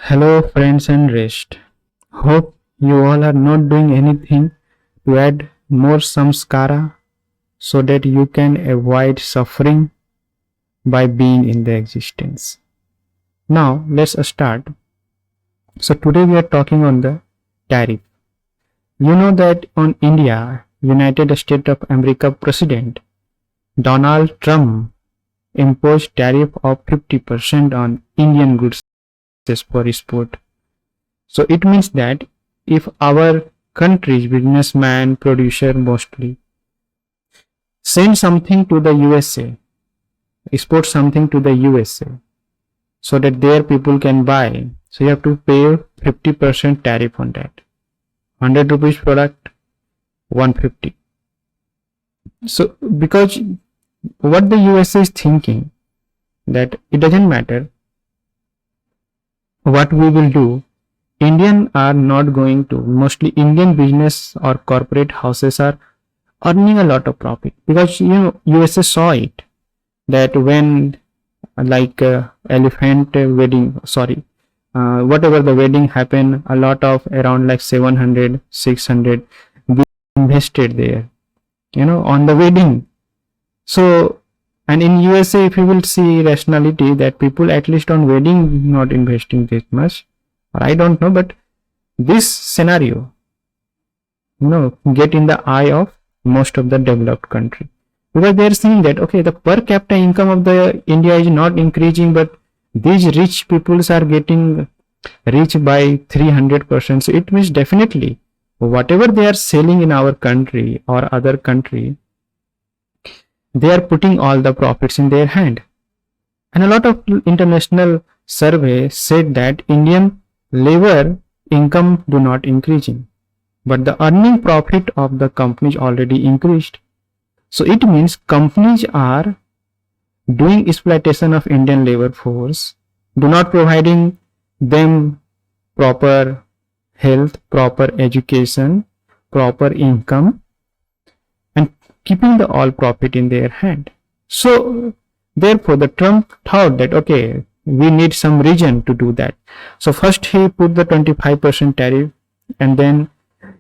Hello, friends and rest. Hope you all are not doing anything to add more samskara so that you can avoid suffering by being in the existence. Now, let's start. So, today we are talking on the tariff. You know that on India, United States of America President Donald Trump imposed tariff of 50% on Indian goods for export. So it means that if our country's businessman, producer mostly send something to the USA, export something to the USA so that their people can buy, so you have to pay 50% tariff on that. 100 rupees product, 150. So because what the USA is thinking that it doesn't matter what we will do, Indian are not going to, mostly Indian business or corporate houses are earning a lot of profit because USA saw it that when elephant wedding, whatever the wedding happened, a lot of around like 700, 600 be invested there, on the wedding. So, and in USA, if you will see rationality that people at least on wedding not investing this much, or I don't know, but this scenario, get in the eye of most of the developed country because they are seeing that okay, the per capita income of the India is not increasing, but these rich peoples are getting rich by 300%. So it means definitely whatever they are selling in our country or other country, they are putting all the profits in their hand. And a lot of international survey said that Indian labor income do not increasing, but the earning profit of the companies already increased. So it means companies are doing exploitation of Indian labor force, do not providing them proper health, proper education, proper income, and keeping the all profit in their hand. So therefore the Trump thought that okay, we need some reason to do that. So first he put the 25% tariff, and then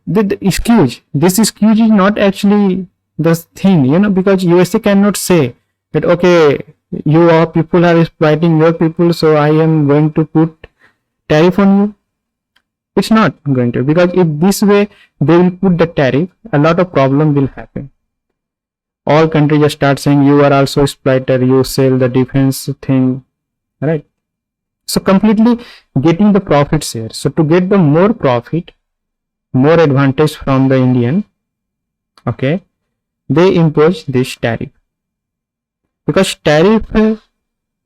the excuse. This excuse is not actually the thing, because USA cannot say that okay, you people are exploiting your people, so I am going to put tariff on you. It's not going to, because if this way they will put the tariff, a lot of problem will happen. All countries just start saying you are also exploiter, you sell the defense thing, right? So completely getting the profits here. So to get the more profit, more advantage from the Indian, okay, they impose this tariff, because tariff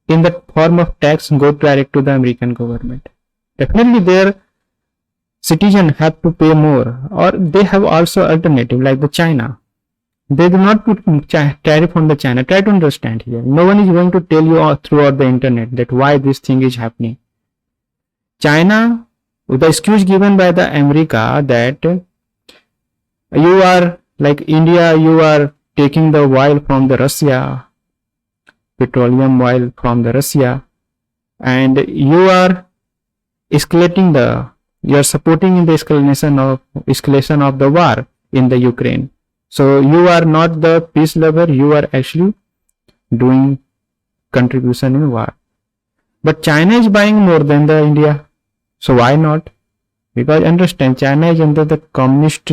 in the form of tax go direct to the American government. Definitely their citizens have to pay more, or they have also alternative like the China. They do not put tariff on the China. Try to understand here. No one is going to tell you throughout the internet that why this thing is happening. China, the excuse given by the America that you are like India, you are taking the oil from the Russia, petroleum oil from the Russia, and you are you are supporting in the escalation of the war in the Ukraine. So you are not the peace lover, you are actually doing contribution in war. But China is buying more than the India. So why not? Because understand, China is under the communist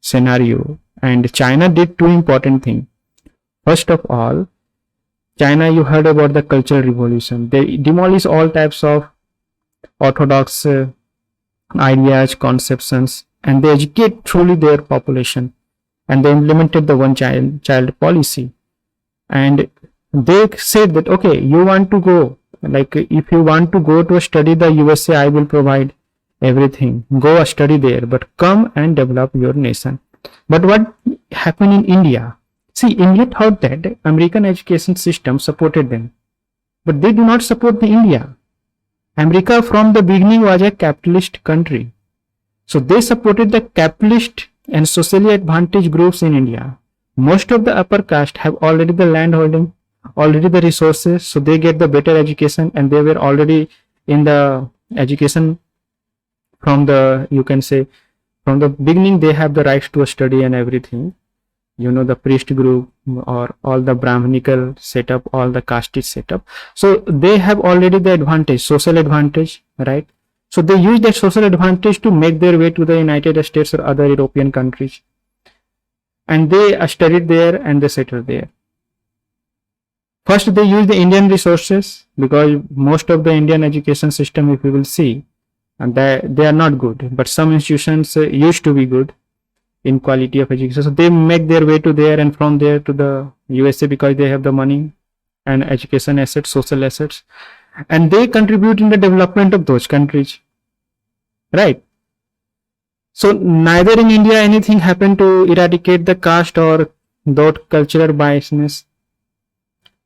scenario, and China did two important things. First of all, China, you heard about the cultural revolution. They demolish all types of orthodox ideas, conceptions, and they educate truly their population. And they implemented the one child policy, and they said that okay, you want to go, like if you want to go to study the USA, I will provide everything, go study there, but come and develop your nation. But what happened in India? See, India thought that American education system supported them, but they do not support the India. America from the beginning was a capitalist country, so they supported the capitalist and socially advantaged groups in India. Most of the upper caste have already the land holding, already the resources, so they get the better education, and they were already in the education from the, you can say, from the beginning they have the rights to a study and everything. You know, the priest group or all the brahmanical setup, all the caste setup. So they have already the advantage, social advantage, right? So they use that social advantage to make their way to the United States or other European countries. And they studied there and they settled there. First, they use the Indian resources, because most of the Indian education system, if you will see, and they are not good, but some institutions used to be good in quality of education. So they make their way to there, and from there to the USA, because they have the money and education assets, social assets, and they contribute in the development of those countries, right? So neither in India anything happened to eradicate the caste or that cultural biasness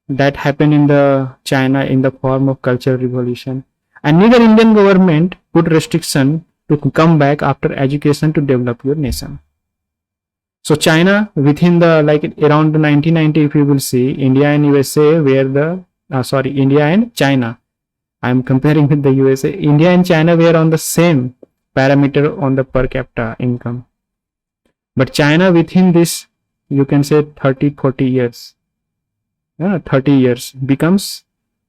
that happened in the China in the form of cultural revolution, and neither Indian government put restriction to come back after education to develop your nation. So China within the, like around 1990, if you will see, India and USA were the India and China, I am comparing with the USA. India and China were on the same parameter on the per capita income, but China within this, you can say 30-40 years, 30 years becomes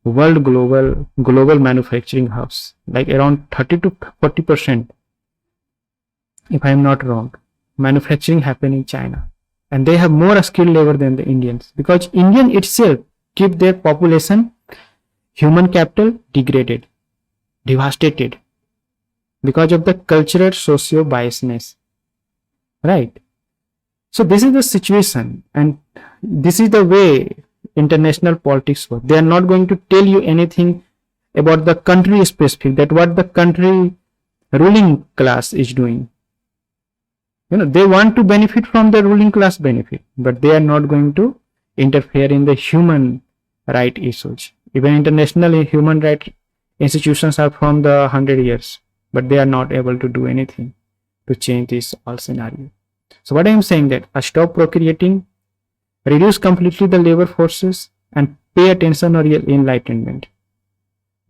world global manufacturing house, like around 30 to 40%, if I am not wrong, manufacturing happen in China, and they have more skilled labor than the Indians, because Indian itself keep their population, human capital degraded, devastated, because of the cultural socio biasness, right? So this is the situation, and this is the way international politics work. They are not going to tell you anything about the country specific, that what the country ruling class is doing. You know, they want to benefit from the ruling class benefit, but they are not going to interfere in the human right issues. Even international human right institutions are from the 100 years, but they are not able to do anything to change this all scenario. So what I am saying, that stop procreating, reduce completely the labor forces, and pay attention or your enlightenment.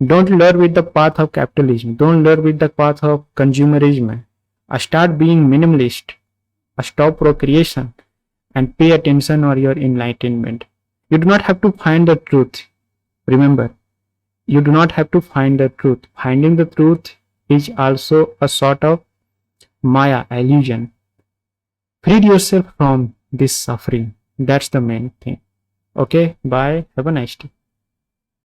Don't lure with the path of capitalism. Don't lure with the path of consumerism. Start being minimalist. Stop procreation and pay attention or your enlightenment. You do not have to find the truth. Remember, you do not have to find the truth. Finding the truth is also a sort of Maya, illusion. Freed yourself from this suffering. That's the main thing. Okay, bye. Have a nice day.